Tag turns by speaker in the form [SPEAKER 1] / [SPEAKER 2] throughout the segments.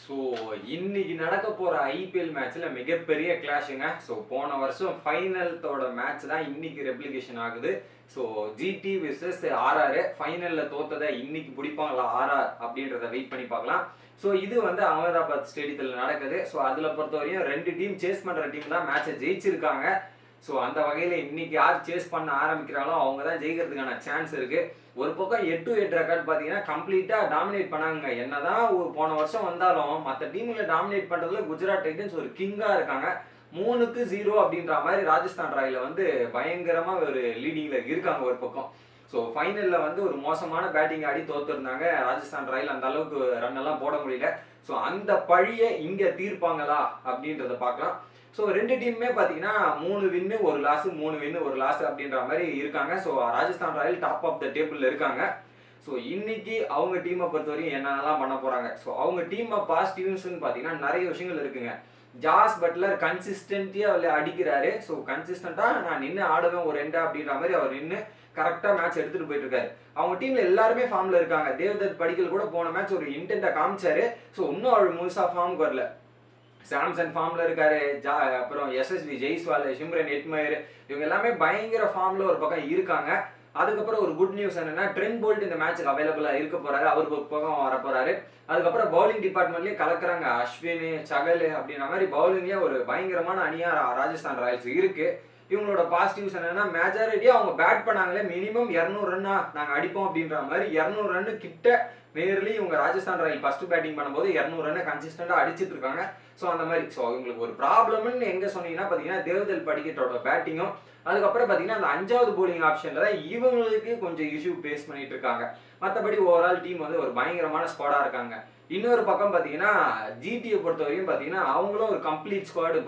[SPEAKER 1] So இன்னைக்கு நடக்க போற ஐபிஎல் மேட்ச்ல மிகப்பெரிய கிளாஷுங்க. ஸோ போன வருஷம் ஃபைனலோட மேட்ச் தான் இன்னைக்கு ரெப்ளிகேஷன் ஆகுது. ஸோ ஜிடி விசஸ் ஆர்ஆர் ஃபைனல்ல தோத்ததை இன்னைக்கு பிடிப்பாங்களா ஆர்ஆர் அப்படின்றத வெயிட் பண்ணி பார்க்கலாம். ஸோ இது வந்து அகமதாபாத் ஸ்டேடியத்தில் நடக்குது. ஸோ அதுல பொறுத்தவரையும் ரெண்டு டீம் சேஸ் பண்ற டீம் தான் மேட்சை ஜெயிச்சிருக்காங்க. ஸோ அந்த வகையில் இன்னைக்கு யார் சேஸ் பண்ண ஆரம்பிக்கிறாங்களோ அவங்க தான் ஜெயிக்கிறதுக்கான சான்ஸ் இருக்கு. ஒரு பக்கம் 8-8 ரெக்கார்ட் பார்த்தீங்கன்னா கம்ப்ளீட்டா டாமினேட் பண்ணாங்க. என்னதான் போன வருஷம் வந்தாலும் மற்ற டீம்ல டாமினேட் பண்றதுல குஜராத் டைட்டன்ஸ் ஒரு கிங்கா இருக்காங்க. 3-0 அப்படின்ற மாதிரி ராஜஸ்தான் ராயல வந்து பயங்கரமா ஒரு லீடிங்ல இருக்காங்க ஒரு பக்கம். ஸோ ஃபைனல்ல வந்து ஒரு மோசமான பேட்டிங் ஆடி தோத்துருந்தாங்க ராஜஸ்தான் ராயல். அந்த அளவுக்கு ரன் எல்லாம் போட முடியல. ஸோ அந்த பழியை இங்க தீர்ப்பாங்களா அப்படின்றத பார்க்கலாம். ஸோ ரெண்டு டீமுமே பார்த்தீங்கன்னா 3 வின்னு 1 லாஸ் 3 வின்னு 1 லாஸ் அப்படின்ற மாதிரி இருக்காங்க. So Rajasthan Royal top of the டேபிள்ல இருக்காங்க. ஸோ இன்னைக்கு அவங்க டீமை பொறுத்தவரைக்கும் என்னென்னலாம் பண்ண போறாங்க. ஸோ அவங்க டீமை பாசிட்டிவ்ஸ்ன்னு பார்த்தீங்கன்னா நிறைய விஷயங்கள் இருக்குங்க. ஜாஸ் பட்லர் கன்சிஸ்டன்ட்டியா அடிக்கிறாரு. ஸோ கன்சிஸ்டண்டா நான் நின்று ஆடுவேன் ஒரு ரெண்டா அப்படின்ற மாதிரி அவர் நின்று கரெக்டா மேட்ச் எடுத்துட்டு போயிட்டு இருக்காரு. அவங்க டீம்ல எல்லாருமே ஃபார்ம்ல இருக்காங்க. தேவ்தத் படிக்கல் கூட போன மேட்ச் ஒரு இன்டென்ட்டா காமிச்சாரு. ஸோ இன்னும் அவர் முழுசா ஃபார்முக்கு வரல. சாம்சன் ஃபார்ம்ல இருக்காரு. அப்புறம் எஸ்எஸ்வி ஜெய்ஸ்வால், ஷிம்ரன் ஹெட்மயர் இவங்க எல்லாமே பயங்கர ஃபார்ம்ல ஒரு பக்கம் இருக்காங்க. அதுக்கப்புறம் ஒரு குட் நியூஸ் என்னன்னா ட்ரெண்ட் போல்ட் இந்த மேட்சுக்கு அவைலபிளா இருக்க போறாரு. அவருக்கு ஒரு பக்கம் வர போறாரு. அதுக்கப்புறம் பவுலிங் டிபார்ட்மெண்ட்லயே கலக்குறாங்க. அஸ்வின், சகல் அப்படின்ற மாதிரி பவுலிங்லயே ஒரு பயங்கரமான அணியா ராஜஸ்தான் ராயல்ஸ் இருக்கு. இவங்களோட பாசிட்டிவ்ஸ் என்னன்னா மெஜாரிட்டியா அவங்க பேட் பண்ணாங்களே மினிமம் 200 ரன்னா நாங்க அடிப்போம் அப்படின்ற மாதிரி 200 ரன்னு கிட்ட நேர்லி இவங்க ராஜஸ்தான் ராயல் ஃபர்ஸ்ட் பேட்டிங் பண்ணும்போது 200 ரன்னை கன்சிஸ்டண்டா அடிச்சிட்டு இருக்காங்க. ஸோ அந்த மாதிரி ஸோ இவங்களுக்கு ஒரு ப்ராப்ளம்னு எங்க சொன்னீங்கன்னா பார்த்தீங்கன்னா தேவ்தல் படிக்கட்டோட பேட்டிங்கும் அதுக்கப்புறம் பார்த்தீங்கன்னா அந்த 5வது போலிங் ஆப்ஷன்ல தான் இவங்களுக்கு கொஞ்சம் இஷ்யூ ஃபேஸ் பண்ணிட்டு இருக்காங்க. மற்றபடி ஓவரால் டீம் வந்து ஒரு பயங்கரமான ஸ்குவாடா இருக்காங்க. இன்னொரு பக்கம் பார்த்தீங்கன்னா ஜிடியை பொறுத்தவரையும் பார்த்தீங்கன்னா அவங்களும் ஒரு கம்ப்ளீட் ஸ்குவாடு.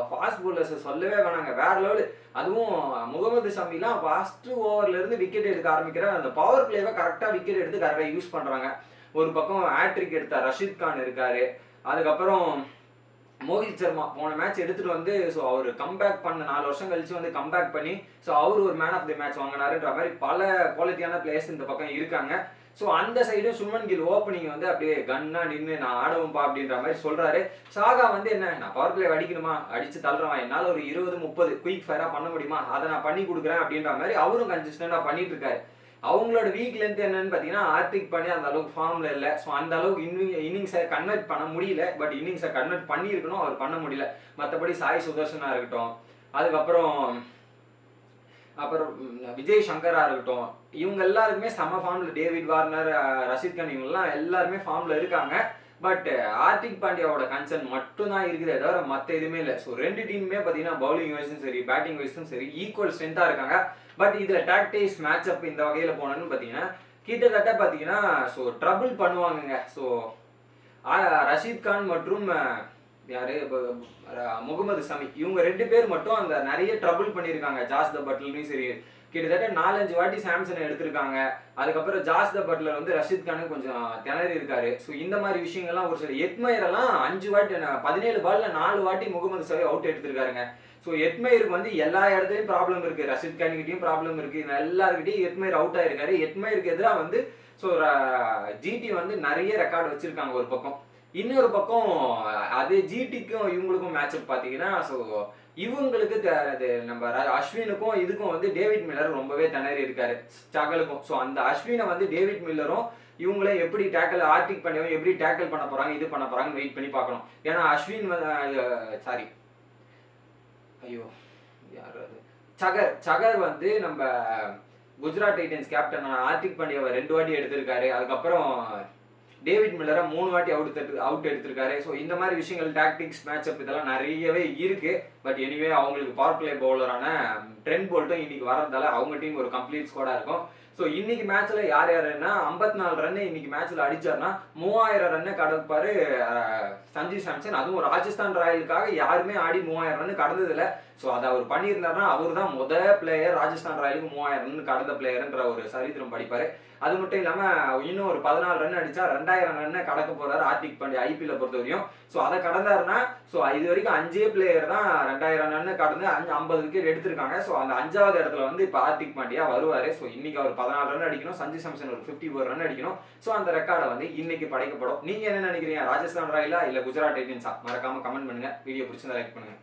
[SPEAKER 1] ஃபாஸ்ட் பவுலர்ஸ் சொல்லவே வேணாங்க, வேற லெவலு. அதுவும் முகமது ஷமிலாம் ஃபர்ஸ்ட் ஓவர்ல இருந்து விக்கெட் எடுக்க ஆரம்பிக்கிற அந்த பவர் பிளேவை கரெக்டாக விக்கெட் எடுத்து கரெக்டாக யூஸ் பண்றாங்க. ஒரு பக்கம் ஹேட்ரிக் எடுத்த ரஷீத் கான் இருக்காரு. அதுக்கப்புறம் மோஹித் சர்மா போன மேட்ச் எடுத்துட்டு வந்து ஸோ அவர் கம்பேக் பண்ண 4 வருஷம் கழிச்சு வந்து கம்பேக் பண்ணி ஸோ அவர் ஒரு மேன் ஆஃப் தி மேட்ச் வாங்கினாருன்ற மாதிரி பல குவாலிட்டியான பிளேயர்ஸ் இந்த பக்கம் இருக்காங்க. ஸோ அந்த சைடும் சுமன் கில் ஓப்பனிங் வந்து அப்படியே கன்னா நின்று நான் ஆடவும்பா அப்படின்ற மாதிரி சொல்றாரு. சாகா வந்து என்ன நான் பவர் பிளே அடிக்கணுமா, அடிச்சு தள்ளுறவன், என்னால் ஒரு 20-30 குயிக் ஃபயரா பண்ண முடியுமா, அதை நான் பண்ணி கொடுக்குறேன் அப்படின்ற மாதிரி அவரும் கன்சிஸ்டண்டா பண்ணிட்டு இருக்காரு. அவங்களோட வீக் லென்த் என்னன்னு பார்த்தீங்கன்னா ஆர்டிக் பண்ணி அந்த அளவுக்கு ஃபார்ம்ல இல்லை. ஸோ அந்த அளவுக்கு இன்னிங்ஸை கன்வெர்ட் பண்ண முடியல. பட் இன்னிங்ஸை கன்வெர்ட் பண்ணியிருக்கணும், அவர் பண்ண முடியல. மற்றபடி சாய் சுதர்ஷனா இருக்கட்டும், அதுக்கப்புறம் விஜய் சங்கரா இருக்கட்டும், இவங்க எல்லாருக்குமே செம ஃபார்ம்ல, டேவிட் வார்னர், ரஷீத் கான் இவங்கெல்லாம் எல்லாருமே ஃபார்ம்ல இருக்காங்க. பட் ஹார்திக் பாண்டியாவோட கன்சர்ன் மட்டும் தான் இருக்குதே தவிர மற்ற எதுவுமே இல்லை. ஸோ ரெண்டு டீமுமே பார்த்தீங்கன்னா பவுலிங் வைஸும் சரி பேட்டிங் வைஸும் சரி ஈக்குவல் ஸ்ட்ரென்த்தா இருக்காங்க. பட் இதுல டாக்டிக்ஸ் மேட்ச் அப் இந்த வகையில போனோன்னு பார்த்தீங்கன்னா கிட்டத்தட்ட பார்த்தீங்கன்னா ஸோ ட்ரபிள் பண்ணுவாங்கங்க. ஸோ ரஷீத் கான் மற்றும் யாரு முகமது ஷமி இவங்க 2 பேர் மட்டும் அந்த நிறைய ட்ரபிள் பண்ணியிருக்காங்க. ஜாஸ் த பட்லர்லையும் சரி கிட்டத்தட்ட 4-5 வாட்டி சாம்சனை எடுத்திருக்காங்க. அதுக்கப்புறம் ஜாஸ் த பட்லர் வந்து ரஷீத் கானுக்கு கொஞ்சம் திணறி இருக்காரு. ஸோ இந்த மாதிரி விஷயங்கள்லாம் ஒரு சில எட்மயரெல்லாம் 5 வாட்டி 17 பால்ல 4 வாட்டி முகமது ஷமி அவுட் எடுத்திருக்காருங்க. ஸோ எட்மயருக்கு வந்து எல்லா இடத்துலையும் ப்ராப்ளம் இருக்கு. ரஷீத் கான்கிட்டையும் ப்ராப்ளம் இருக்கு. எல்லாருக்கிட்டையும் எட்மயர் அவுட் ஆயிருக்காரு. எட்மயருக்கு எதிராக வந்து ஸோ ஜிடி வந்து நிறைய ரெக்கார்டு வச்சிருக்காங்க ஒரு பக்கம். இன்னொரு பக்கம் அது ஜிடிக்கும் இவங்களுக்கும் மேட்சப் பார்த்தீங்கன்னா ஸோ இவங்களுக்கு நம்ம அஸ்வினுக்கும் இதுக்கும் வந்து டேவிட் மில்லர் ரொம்பவே திணறி இருக்காரு சகலுக்கும். ஸோ அந்த அஸ்வினை வந்து டேவிட் மில்லரும் இவங்களே எப்படி டேக்கிள் ஆர்டிக் பண்ணியும் எப்படி டேக்கிள் பண்ண போறாங்க இது பண்ண போறாங்கன்னு வெயிட் பண்ணி பார்க்கணும். ஏன்னா அஸ்வின் சாரி ஐயோ யார் அது சகர் வந்து நம்ம குஜராத் டைட்டன்ஸ் கேப்டன் ஹார்திக் பாண்டியாவை 2 வாட்டி எடுத்திருக்காரு. அதுக்கப்புறம் டேவிட் மில்லரை 3 வாட்டி அவுட் எடுத்திருக்காரு. ஸோ இந்த மாதிரி விஷயங்கள் டாக்டிக்ஸ் மேட்சப் இதெல்லாம் நிறையவே இருக்கு. பட் எனிவே அவங்களுக்கு பவர் பிளே பவுலரான ட்ரெண்ட் போல்ட்டும் இன்னைக்கு வர்றதால அவங்க டீம் ஒரு கம்ப்ளீட் ஸ்குவாடா இருக்கும். ஸோ இன்னைக்கு மேட்ச்ல யார் யாருன்னா 54 ரன்னு இன்னைக்கு மேட்ச்ல அடிச்சாருன்னா 3000 ரன்னு கடப்பாரு சஞ்சு சாம்சன். அதுவும் ராஜஸ்தான் ராயலுக்காக யாருமே ஆடி 3000 ரன்னு கடந்தது இல்லை. ஸோ அதை அவர் பண்ணியிருந்தாருன்னா அவர் தான் முதல் பிளேயர் ராஜஸ்தான் ராயலுக்கு 3000 ரன் கடந்த பிளேயர்ன்ற ஒரு சரித்திரம் படிப்பாரு. அது மட்டும் இல்லாம இன்னும் ஒரு 14 ரன் அடிச்சா 2000 ரன் கடக்க போறாரு ஹார்திக் பாண்டியா ஐபிஎல்ல பொறுத்த வரையும். ஸோ அதை கடந்தாருன்னா ஸோ இது வரைக்கும் 5 பிளேயர் தான் 2000 ரன் கடந்து 50 விக்கெட் எடுத்திருக்காங்க. ஸோ அந்த 5வது இடத்துல வந்து இப்போ ஹார்திக் பாண்டியா வருவாரு. ஸோ இன்னைக்கு அவர் 14 ரன் அடிக்கணும், சஞ்சு சாம்சன் ஒரு 54 ரன் அடிக்கணும். ஸோ அந்த ரெக்கார்டை வந்து இன்னைக்கு படைக்கப்படும். நீங்க என்ன நினைக்கிறீங்க? ராஜஸ்தான் ராயலா இல்ல குஜராத் டைட்டன்ஸா? மறக்காம கமெண்ட் பண்ணுங்க. வீடியோ பிடிச்சிருந்தா லைக் பண்ணுங்க.